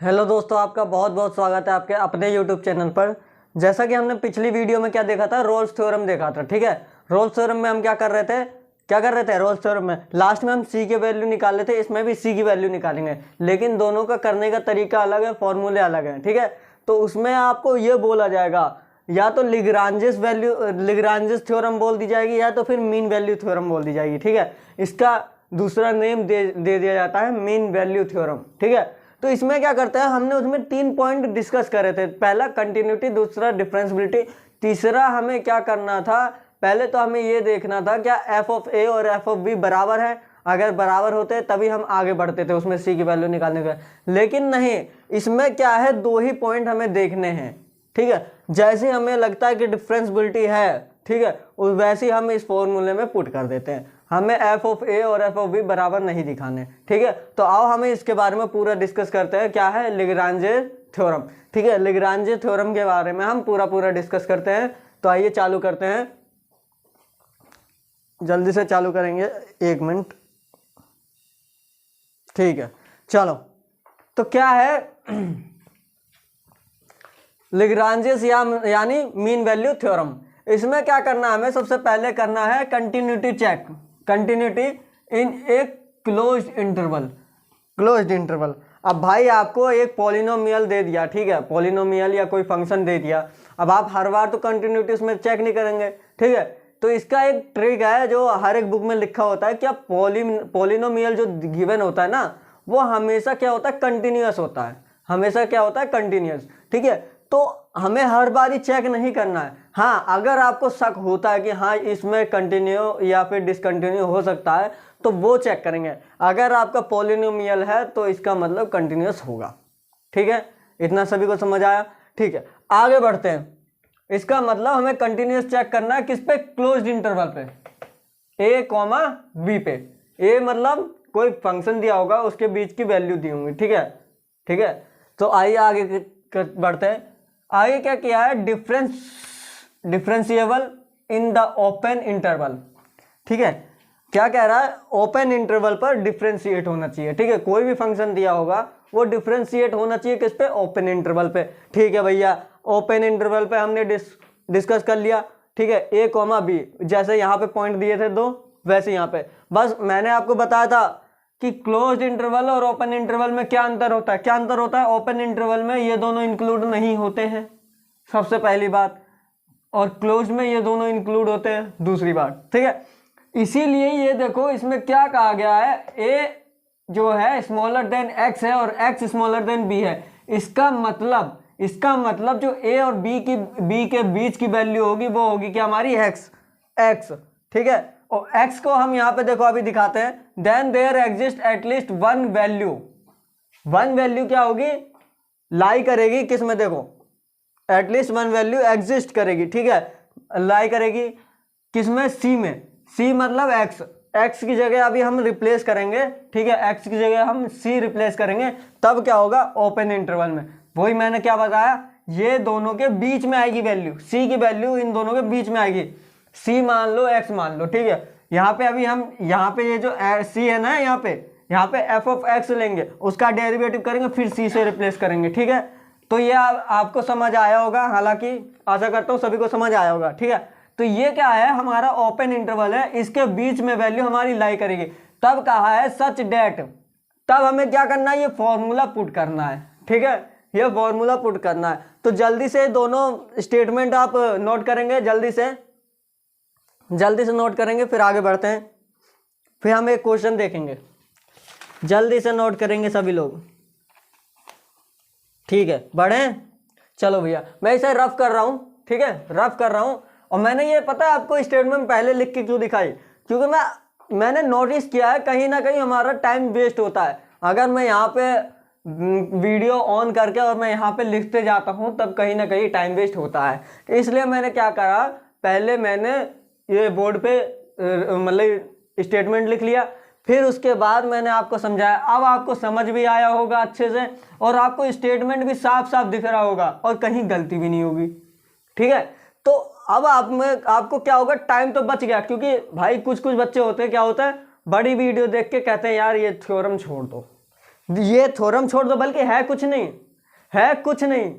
Hello दोस्तों, आपका बहुत बहुत स्वागत है आपके अपने यूट्यूब चैनल पर। जैसा कि हमने पिछली वीडियो में क्या देखा था, रोल्स थ्योरम देखा था। ठीक है, रोल्स थ्योरम में हम क्या कर रहे थे रोल्स थ्योरम में लास्ट में हम सी की वैल्यू निकाल रहे थे। इसमें भी सी की वैल्यू निकालेंगे, लेकिन दोनों का करने का तरीका अलग है, फॉर्मूले अलग हैं। ठीक है, तो उसमें आपको ये बोला जाएगा या तो लिग्रांजेस थ्योरम बोल दी जाएगी या तो फिर मीन वैल्यू थ्योरम बोल दी जाएगी। ठीक है, इसका दूसरा नेम दे दिया जाता है मीन वैल्यू थ्योरम। ठीक है, तो इसमें क्या करते हैं, हमने उसमें 3 पॉइंट डिस्कस करे थे। पहला कंटिन्यूटी, दूसरा डिफरेंशियबिलिटी, तीसरा हमें क्या करना था, पहले तो हमें ये देखना था क्या एफ ऑफ ए और एफ ऑफ बी बराबर है। अगर बराबर होते तभी हम आगे बढ़ते थे उसमें सी की वैल्यू निकालने का, लेकिन नहीं, इसमें क्या है, 2 ही पॉइंट हमें देखने हैं। ठीक है, जैसे हमें लगता है कि डिफरेंशियबिलिटी है, ठीक है, वैसे ही हम इस फॉर्मूले में पुट कर देते हैं। हमें एफ ऑफ ए और एफ ऑफ बी बराबर नहीं दिखाने। ठीक है, तो आओ हमें इसके बारे में पूरा डिस्कस करते हैं, क्या है लिग्रांजे थ्योरम। ठीक है, लिग्रांजे थ्योरम के बारे में हम पूरा डिस्कस करते हैं। तो आइए चालू करते हैं, जल्दी से चालू करेंगे, 1 मिनट। ठीक है, चलो, तो क्या है लिग्रांजेस यानी मीन वैल्यू थ्योरम। इसमें क्या करना है, हमें सबसे पहले करना है continuity check, continuity in a closed interval. अब भाई आपको एक पॉलिनोमियल दे दिया, ठीक है, पॉलिनोमियल या कोई फंक्शन दे दिया। अब आप हर बार तो कंटिन्यूटी उसमें चेक नहीं करेंगे। ठीक है, तो इसका एक ट्रिक है जो हर एक बुक में लिखा होता है, क्या पॉलिनोमियल जो गिवन होता है ना, वो हमेशा क्या होता है, कंटिन्यूअस होता है, हमेशा क्या होता है, कंटिन्यूअस। ठीक है, तो हमें हर बार ही चेक नहीं करना है। हाँ, अगर आपको शक होता है कि हाँ इसमें कंटिन्यू या फिर डिसकंटिन्यू हो सकता है तो वो चेक करेंगे। अगर आपका पॉलिनोमियल है तो इसका मतलब कंटिन्यूअस होगा। ठीक है, इतना सभी को समझ आया। ठीक है, आगे बढ़ते हैं। इसका मतलब हमें कंटिन्यूअस चेक करना है किस पे, क्लोज्ड इंटरवल पे, ए कॉमा बी पे। ए मतलब कोई फंक्शन दिया होगा, उसके बीच की वैल्यू दी होंगी। ठीक है, ठीक है, तो आइए आगे बढ़ते हैं। आगे क्या किया है, differentiable in the open interval. ठीक है, क्या कह रहा है, ओपन इंटरवल पर डिफरेंशिएट होना चाहिए। ठीक है, कोई भी फंक्शन दिया होगा वो डिफरेंशिएट होना चाहिए किस पे, ओपन इंटरवल पे। ठीक है भैया, ओपन इंटरवल पे हमने डिस्कस कर लिया। ठीक है, ए कॉमा बी, जैसे यहाँ पे पॉइंट दिए थे 2, वैसे यहाँ पे बस मैंने आपको बताया था कि क्लोज्ड इंटरवल और ओपन इंटरवल में क्या अंतर होता है। क्या अंतर होता है, ओपन इंटरवल में ये दोनों इंक्लूड नहीं होते हैं, सबसे पहली बात, और क्लोज्ड में ये दोनों इंक्लूड होते हैं, दूसरी बात। ठीक है, इसीलिए ये देखो इसमें क्या कहा गया है, ए जो है स्मॉलर देन एक्स है और एक्स स्मॉलर देन बी है। इसका मतलब जो ए और बी के बीच की वैल्यू होगी वो होगी क्या, हमारी एक्स। ठीक है, और x को हम यहाँ पे देखो अभी दिखाते हैं, then there exist at least one value क्या होगी, लाई करेगी किस में, देखो एटलीस्ट वन वैल्यू एग्जिस्ट करेगी। ठीक है, लाई करेगी किस में, सी में। सी मतलब x की जगह अभी हम रिप्लेस करेंगे। ठीक है, x की जगह हम c रिप्लेस करेंगे, तब क्या होगा, ओपन इंटरवल में। वही मैंने क्या बताया, ये दोनों के बीच में आएगी वैल्यू, c की वैल्यू इन दोनों के बीच में आएगी, c मान लो, x मान लो। ठीक है, यहाँ पे अभी हम यहाँ पे ये जो c है ना, यहाँ पे f ऑफ x लेंगे, उसका डेरिवेटिव करेंगे, फिर c से रिप्लेस करेंगे। ठीक है, तो ये आपको समझ आया होगा, हालांकि आशा करता हूँ सभी को समझ आया होगा। ठीक है, तो ये क्या है, हमारा ओपन इंटरवल है, इसके बीच में वैल्यू हमारी लाई करेगी। तब कहा है सच डेट, तब हमें क्या करना है, ये फॉर्मूला पुट करना है। ठीक है, ये फॉर्मूला पुट करना है। तो जल्दी से दोनों स्टेटमेंट आप नोट करेंगे, जल्दी से नोट करेंगे, फिर आगे बढ़ते हैं। फिर हम एक क्वेश्चन देखेंगे, जल्दी से नोट करेंगे सभी लोग। ठीक है, बढ़े, चलो भैया, मैं इसे रफ कर रहा हूँ। ठीक है, रफ कर रहा हूँ, और मैंने ये पता है आपको स्टेटमेंट पहले लिख के क्यों दिखाई, क्योंकि मैंने नोटिस किया है कहीं ना कहीं हमारा टाइम वेस्ट होता है। अगर मैं यहाँ पे वीडियो ऑन करके और मैं यहाँ पे लिखते जाता हूँ तब कहीं ना कहीं टाइम वेस्ट होता है। इसलिए मैंने क्या करा, पहले मैंने ये बोर्ड पे मतलब स्टेटमेंट लिख लिया, फिर उसके बाद मैंने आपको समझाया। अब आपको समझ भी आया होगा अच्छे से, और आपको स्टेटमेंट भी साफ साफ दिख रहा होगा, और कहीं गलती भी नहीं होगी। ठीक है, तो अब आपको क्या होगा, टाइम तो बच गया, क्योंकि भाई कुछ बच्चे होते हैं, क्या होता है, बड़ी वीडियो देख के कहते हैं यार ये थ्योरम छोड़ दो, ये थ्योरम छोड़ दो, बल्कि है कुछ नहीं, है कुछ नहीं।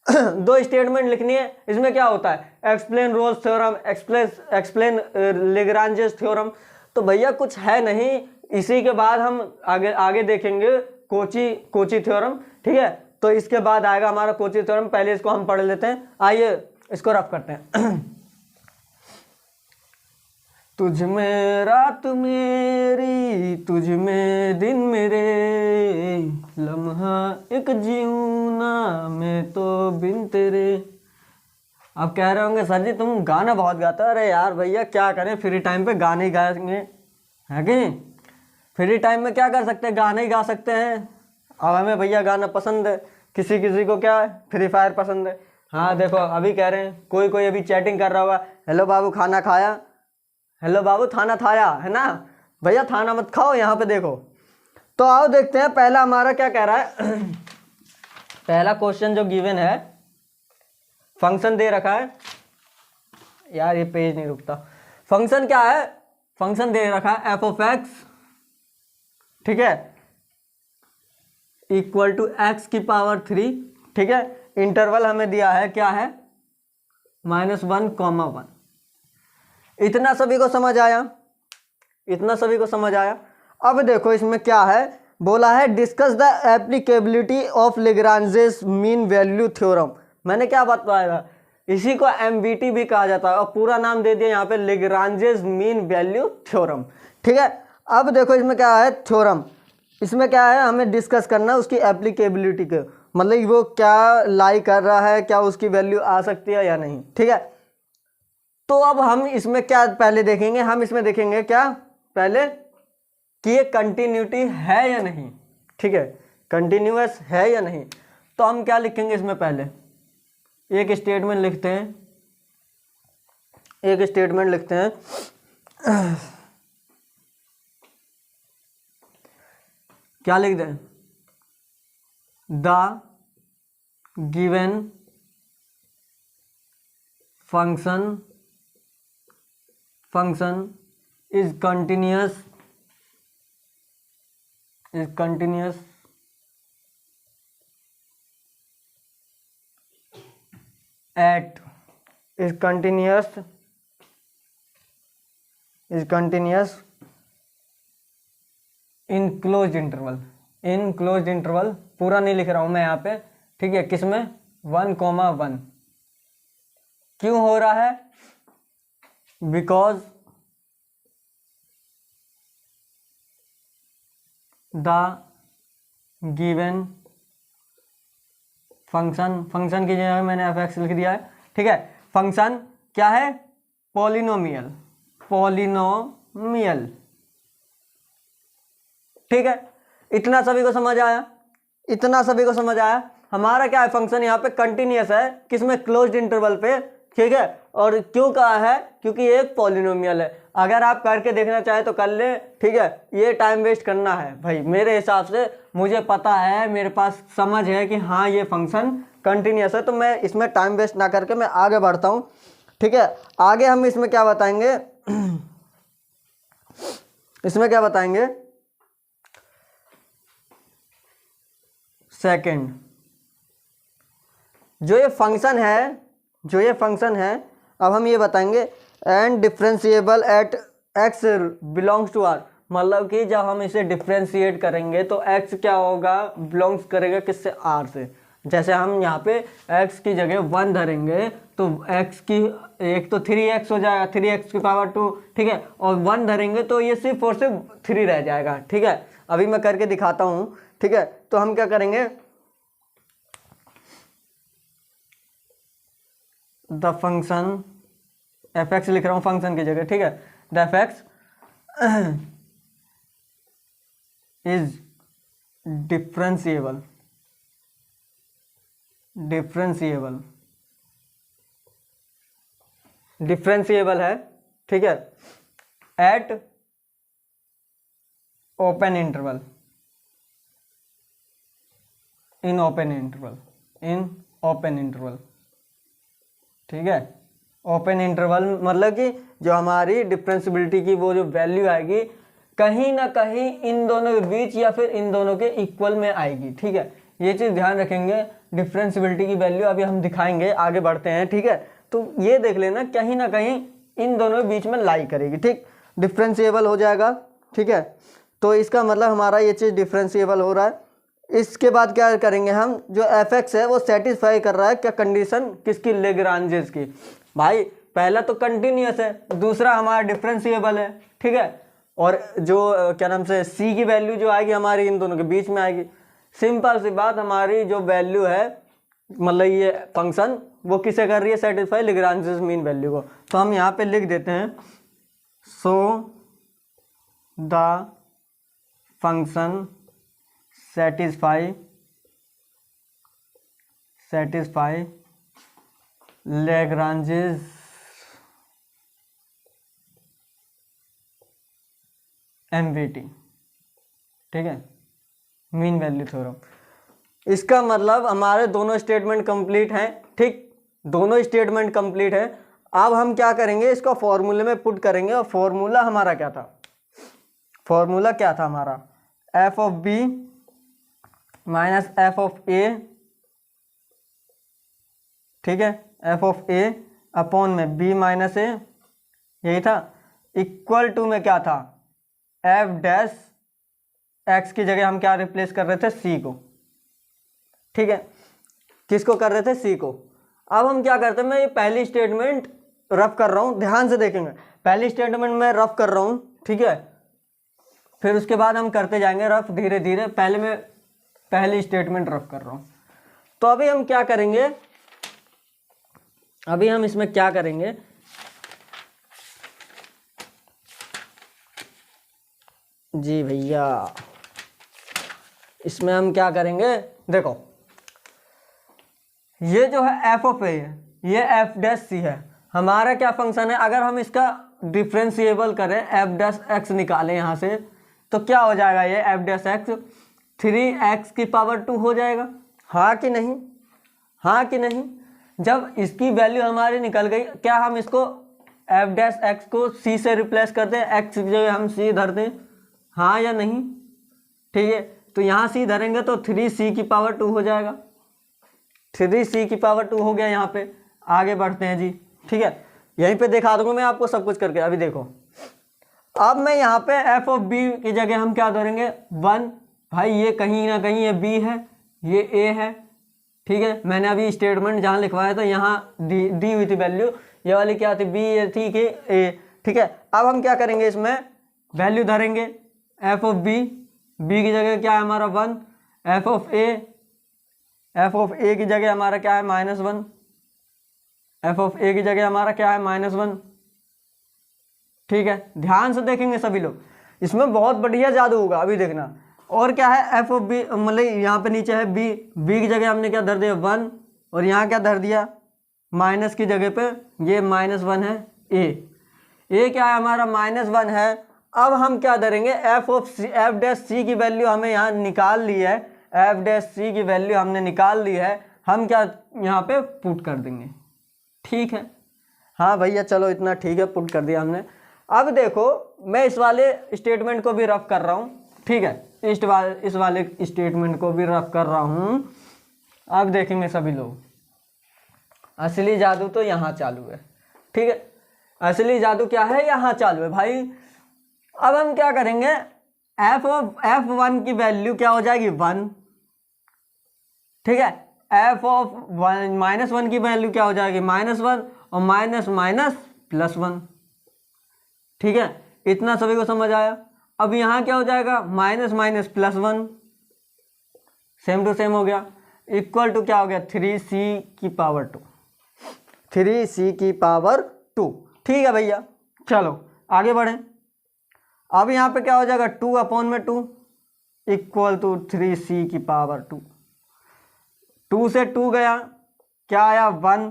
दो स्टेटमेंट लिखनी है, इसमें क्या होता है, explain Rolle's theorem, explain Lagrange's theorem. तो भैया कुछ है नहीं, इसी के बाद हम आगे आगे देखेंगे कोची थ्योरम, ठीक है। तो इसके बाद आएगा हमारा कोची थ्योरम, पहले इसको हम पढ़ लेते हैं, आइए इसको रफ करते हैं। तुझ में रात मेरी, तुझ में दिन मेरे, लम्हा एक जीऊना मैं तो बिन तेरे। अब कह रहे होंगे सर जी तुम गाना बहुत गाते हो। अरे यार भैया क्या करें, फ्री टाइम पे गाने ही गाएंगे, है कि नहीं। फ्री टाइम में क्या कर सकते हैं, गाने ही गा सकते हैं। अब हमें भैया गाना पसंद है, किसी किसी को क्या है, फ्री फायर पसंद है। हाँ देखो अभी कह रहे हैं, कोई कोई अभी चैटिंग कर रहा होगा, हेलो बाबू खाना खाया, हेलो बाबू थाना थाया, है ना। भैया थाना मत खाओ, यहाँ पे देखो। तो आओ देखते हैं पहला हमारा क्या कह रहा है। पहला क्वेश्चन जो गिवन है, फंक्शन दे रखा है, यार ये पेज नहीं रुकता। फंक्शन क्या है, फंक्शन दे रखा है एफ ऑफ एक्स, ठीक है, इक्वल टू एक्स की पावर 3, ठीक है। इंटरवल हमें दिया है क्या है, -1, 1। इतना सभी को समझ आया, इतना सभी को समझ आया। अब देखो इसमें क्या है, बोला है discuss the applicability of Lagrange's mean value theorem. मैंने क्या बताया, इसी को एमवीटी भी कहा जाता है, और पूरा नाम दे दिया यहाँ पे लेग्रांजेस मीन वैल्यू थ्योरम, ठीक है। अब देखो इसमें क्या है, थ्योरम, इसमें क्या है, हमें डिस्कस करना है उसकी एप्लीकेबिलिटी के, मतलब वो क्या लाई कर रहा है, क्या उसकी वैल्यू आ सकती है या नहीं, ठीक है। तो अब हम इसमें क्या पहले देखेंगे, हम इसमें देखेंगे क्या पहले कि ये कंटिन्यूटी है या नहीं, ठीक है, कंटिन्यूअस है या नहीं। तो हम क्या लिखेंगे इसमें, पहले एक स्टेटमेंट लिखते हैं, एक स्टेटमेंट लिखते हैं। क्या लिख दें, the given function is continuous at is continuous in closed interval, पूरा नहीं लिख रहा हूं मैं यहाँ पे, ठीक है। किसमें, 1, 1। क्यों हो रहा है, बिकॉज द गिवन फंक्शन की जगह मैंने एफ एक्स लिख दिया है, ठीक है। फंक्शन क्या है, पॉलिनोमियल, ठीक है। इतना सभी को समझ आया, इतना सभी को समझ आया। हमारा क्या है, फंक्शन यहाँ पे कंटिन्यूअस है, किसमें, क्लोज्ड इंटरवल पे, ठीक है। और क्यों कहा है, क्योंकि एक पॉलिनोमियल है। अगर आप करके देखना चाहे तो कर ले, ठीक है। ये टाइम वेस्ट करना है भाई, मेरे हिसाब से मुझे पता है, मेरे पास समझ है कि हाँ ये फंक्शन कंटिन्यूअस है, तो मैं इसमें टाइम वेस्ट ना करके मैं आगे बढ़ता हूँ, ठीक है। आगे हम इसमें क्या बताएंगे, इसमें क्या बताएंगे, सेकंड, जो ये फंक्शन है, अब हम ये बताएंगे and differentiable at x belongs to R, मतलब कि जब हम इसे डिफरेंशिएट करेंगे तो एक्स क्या होगा, बिलोंग्स करेगा किससे, आर से। जैसे हम यहाँ पे x की जगह 1 धरेंगे तो x की एक तो 3x हो जाएगा, 3x की पावर 2, ठीक है। और 1 धरेंगे तो ये सिर्फ और सिर्फ 3 रह जाएगा, ठीक है। अभी मैं करके दिखाता हूँ, ठीक है। तो हम क्या करेंगे, द फंक्शन एफ एक्स लिख रहा हूँ फंक्शन की जगह, ठीक है। The F x is differentiable है, ठीक है, eight open interval, in open interval, ठीक है। ओपन इंटरवल मतलब कि जो हमारी डिफरेंशिएबिलिटी की वो जो वैल्यू आएगी, कहीं ना कहीं इन दोनों के बीच या फिर इन दोनों के इक्वल में आएगी। ठीक है, ये चीज़ ध्यान रखेंगे। डिफरेंशिएबिलिटी की वैल्यू अभी हम दिखाएंगे, आगे बढ़ते हैं। ठीक है, तो ये देख लेना कहीं ना कहीं इन दोनों के बीच में लाई करेगी। ठीक, डिफरेंशिएबल हो जाएगा। ठीक है, तो इसका मतलब हमारा ये चीज़ डिफरेंशिएबल हो रहा है। इसके बाद क्या करेंगे हम, जो fx है वो सेटिस्फाई कर रहा है क्या कंडीशन, किसकी, लेग्रांजेस की। भाई पहला तो कंटिन्यूअस है, दूसरा हमारा डिफरेंशिएबल है। ठीक है, और जो क्या नाम से c की वैल्यू जो आएगी हमारी इन दोनों के बीच में आएगी। सिंपल सी बात, हमारी जो वैल्यू है मतलब ये फंक्शन वो किसे कर रही है, सेटिस्फाई लेग्रांजेस मीन वैल्यू को। तो हम यहाँ पे लिख देते हैं so the function satisfy Lagrange's MVT। ठीक है, मीन वैल्यू थ्योरम। इसका मतलब हमारे दोनों स्टेटमेंट कंप्लीट हैं। ठीक, दोनों स्टेटमेंट कंप्लीट है। अब हम क्या करेंगे, इसको फॉर्मूले में पुट करेंगे। और फॉर्मूला हमारा क्या था, फॉर्मूला क्या था हमारा, F of B minus F of A. ठीक है, एफ ऑफ ए अपॉन में बी माइनस ए, यही था। इक्वल टू में क्या था, एफ डैश एक्स की जगह हम क्या रिप्लेस कर रहे थे, सी को। ठीक है, किसको कर रहे थे, सी को। अब हम क्या करते हैं, मैं ये पहली स्टेटमेंट रफ कर रहा हूँ, ध्यान से देखेंगे। पहली स्टेटमेंट मैं रफ कर रहा हूँ। ठीक है, फिर उसके बाद हम करते जाएंगे रफ धीरे धीरे। पहले मैं पहली स्टेटमेंट रफ कर रहा हूँ। तो अभी हम क्या करेंगे, अभी हम इसमें क्या करेंगे, जी भैया इसमें हम क्या करेंगे, देखो ये जो है एफ ऑफ ए है, ये एफ डैश सी है। हमारा क्या फंक्शन है, अगर हम इसका डिफरेंशिएबल करें, एफ डैश एक्स निकालें यहाँ से, तो क्या हो जाएगा, ये एफ डैश एक्स 3x की पावर 2 हो जाएगा। हाँ कि नहीं, हाँ कि नहीं। जब इसकी वैल्यू हमारी निकल गई, क्या हम इसको एफ डैश एक्स को सी से रिप्लेस कर दें, एक्स की जगह हम सी धर दें, हाँ या नहीं। ठीक है, तो यहाँ सी धरेंगे तो 3c की पावर 2 हो जाएगा। 3c की पावर 2 हो गया यहाँ पे। आगे बढ़ते हैं जी। ठीक है, यहीं पे दिखा दूंगा मैं आपको सब कुछ करके। अभी देखो, अब मैं यहाँ पे एफ ऑफ बी की जगह हम क्या धरेंगे, 1। भाई ये कहीं ना कहीं ये बी है, ये ए है। ठीक है, मैंने अभी स्टेटमेंट जहाँ लिखवाया था यहाँ दी हुई थी वैल्यू, ये वाली क्या थी, बी ए थी कि ए। ठीक है, अब हम क्या करेंगे, इसमें वैल्यू धरेंगे एफ ऑफ बी, बी की जगह क्या है हमारा 1, एफ ऑफ ए की जगह हमारा क्या है -1, एफ ऑफ ए की जगह हमारा क्या है -1। ठीक है, ध्यान से देखेंगे सभी लोग, इसमें बहुत बढ़िया जादू होगा, अभी देखना। और क्या है, एफ ऑफ बी मतलब यहाँ पे नीचे है बी, बी की जगह हमने क्या धर दिया 1, और यहाँ क्या धर दिया माइनस की जगह पे, ये -1 है। ए क्या है हमारा -1 है। अब हम क्या धरेंगे, एफ डैश सी की वैल्यू हमें यहाँ निकाल ली है, एफ डैश सी की वैल्यू हमने निकाल ली है, हम क्या यहाँ पे पुट कर देंगे। ठीक है, हाँ भैया चलो इतना ठीक है, पुट कर दिया हमने। अब देखो मैं इस वाले स्टेटमेंट को भी रफ कर रहा हूँ। ठीक है, इस वाले स्टेटमेंट को भी रफ कर रहा हूँ। अब देखेंगे सभी लोग, असली जादू तो यहाँ चालू है। ठीक है, असली जादू क्या है, यहाँ चालू है भाई। अब हम क्या करेंगे, f1 की वैल्यू क्या हो जाएगी 1। ठीक है, -1 की वैल्यू क्या हो जाएगी -1, और माइनस माइनस +1। ठीक है, इतना सभी को समझ आया। अब यहाँ क्या हो जाएगा, minus minus +1, same to same हो गया, इक्वल टू क्या हो गया 3c की पावर 2, 3c की पावर 2। ठीक है भैया, चलो आगे बढ़ें। अब यहाँ पे क्या हो जाएगा 2/2 इक्वल टू 3c की पावर 2। 2 से 2 गया, क्या आया 1।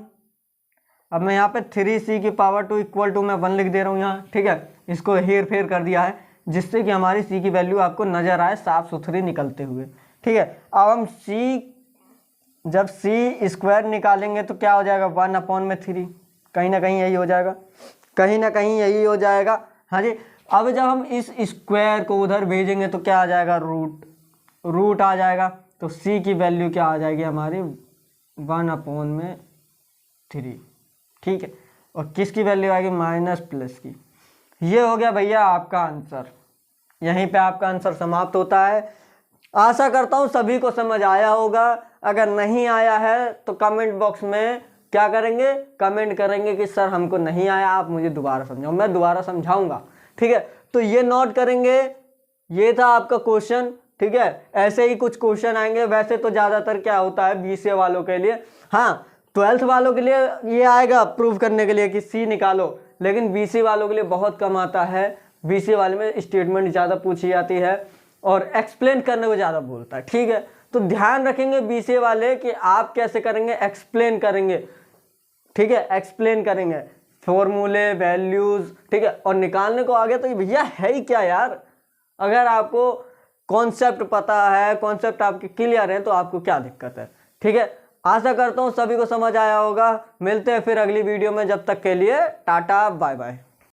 अब मैं यहाँ पे 3c की पावर 2 इक्वल टू मैं 1 लिख दे रहा हूँ यहाँ। ठीक है, इसको हेर फेर कर दिया है जिससे कि हमारी c की वैल्यू आपको नजर आए साफ सुथरी निकलते हुए। ठीक है, अब हम जब c² निकालेंगे तो क्या हो जाएगा 1/3, कहीं ना कहीं यही हो जाएगा, कहीं ना कहीं यही हो जाएगा। हाँ जी, अब जब हम इस स्क्वायर को उधर भेजेंगे तो क्या आ जाएगा, रूट आ जाएगा। तो c की वैल्यू क्या आ जाएगी हमारी 1/3, ठीक है। और किसकी वैल्यू आएगी, माइनस प्लस की। ये हो गया भैया आपका आंसर। यहीं पे आपका आंसर समाप्त होता है। आशा करता हूँ सभी को समझ आया होगा। अगर नहीं आया है तो कमेंट बॉक्स में क्या करेंगे, कमेंट करेंगे कि सर हमको नहीं आया, आप मुझे दोबारा समझाओ। मैं दोबारा समझाऊंगा, ठीक है। तो ये नोट करेंगे, ये था आपका क्वेश्चन, ठीक है। ऐसे ही कुछ क्वेश्चन आएंगे। वैसे तो ज़्यादातर क्या होता है बीसीए वालों के लिए, हाँ 12th वालों के लिए ये आएगा प्रूव करने के लिए कि सी निकालो, लेकिन बीसीए वालों के लिए बहुत कम आता है। बीसीए वाले में स्टेटमेंट ज़्यादा पूछी जाती है और एक्सप्लेन करने को ज़्यादा बोलता है, ठीक है। तो ध्यान रखेंगे बीसीए वाले कि आप कैसे करेंगे, एक्सप्लेन करेंगे, ठीक है। एक्सप्लेन करेंगे फॉर्मूले, वैल्यूज, ठीक है। और निकालने को आ गया तो भैया है ही क्या यार। अगर आपको कॉन्सेप्ट पता है, कॉन्सेप्ट आपके क्लियर है, तो आपको क्या दिक्कत है, ठीक है। आशा करता हूँ सभी को समझ आया होगा। मिलते हैं फिर अगली वीडियो में, जब तक के लिए टाटा बाय बाय।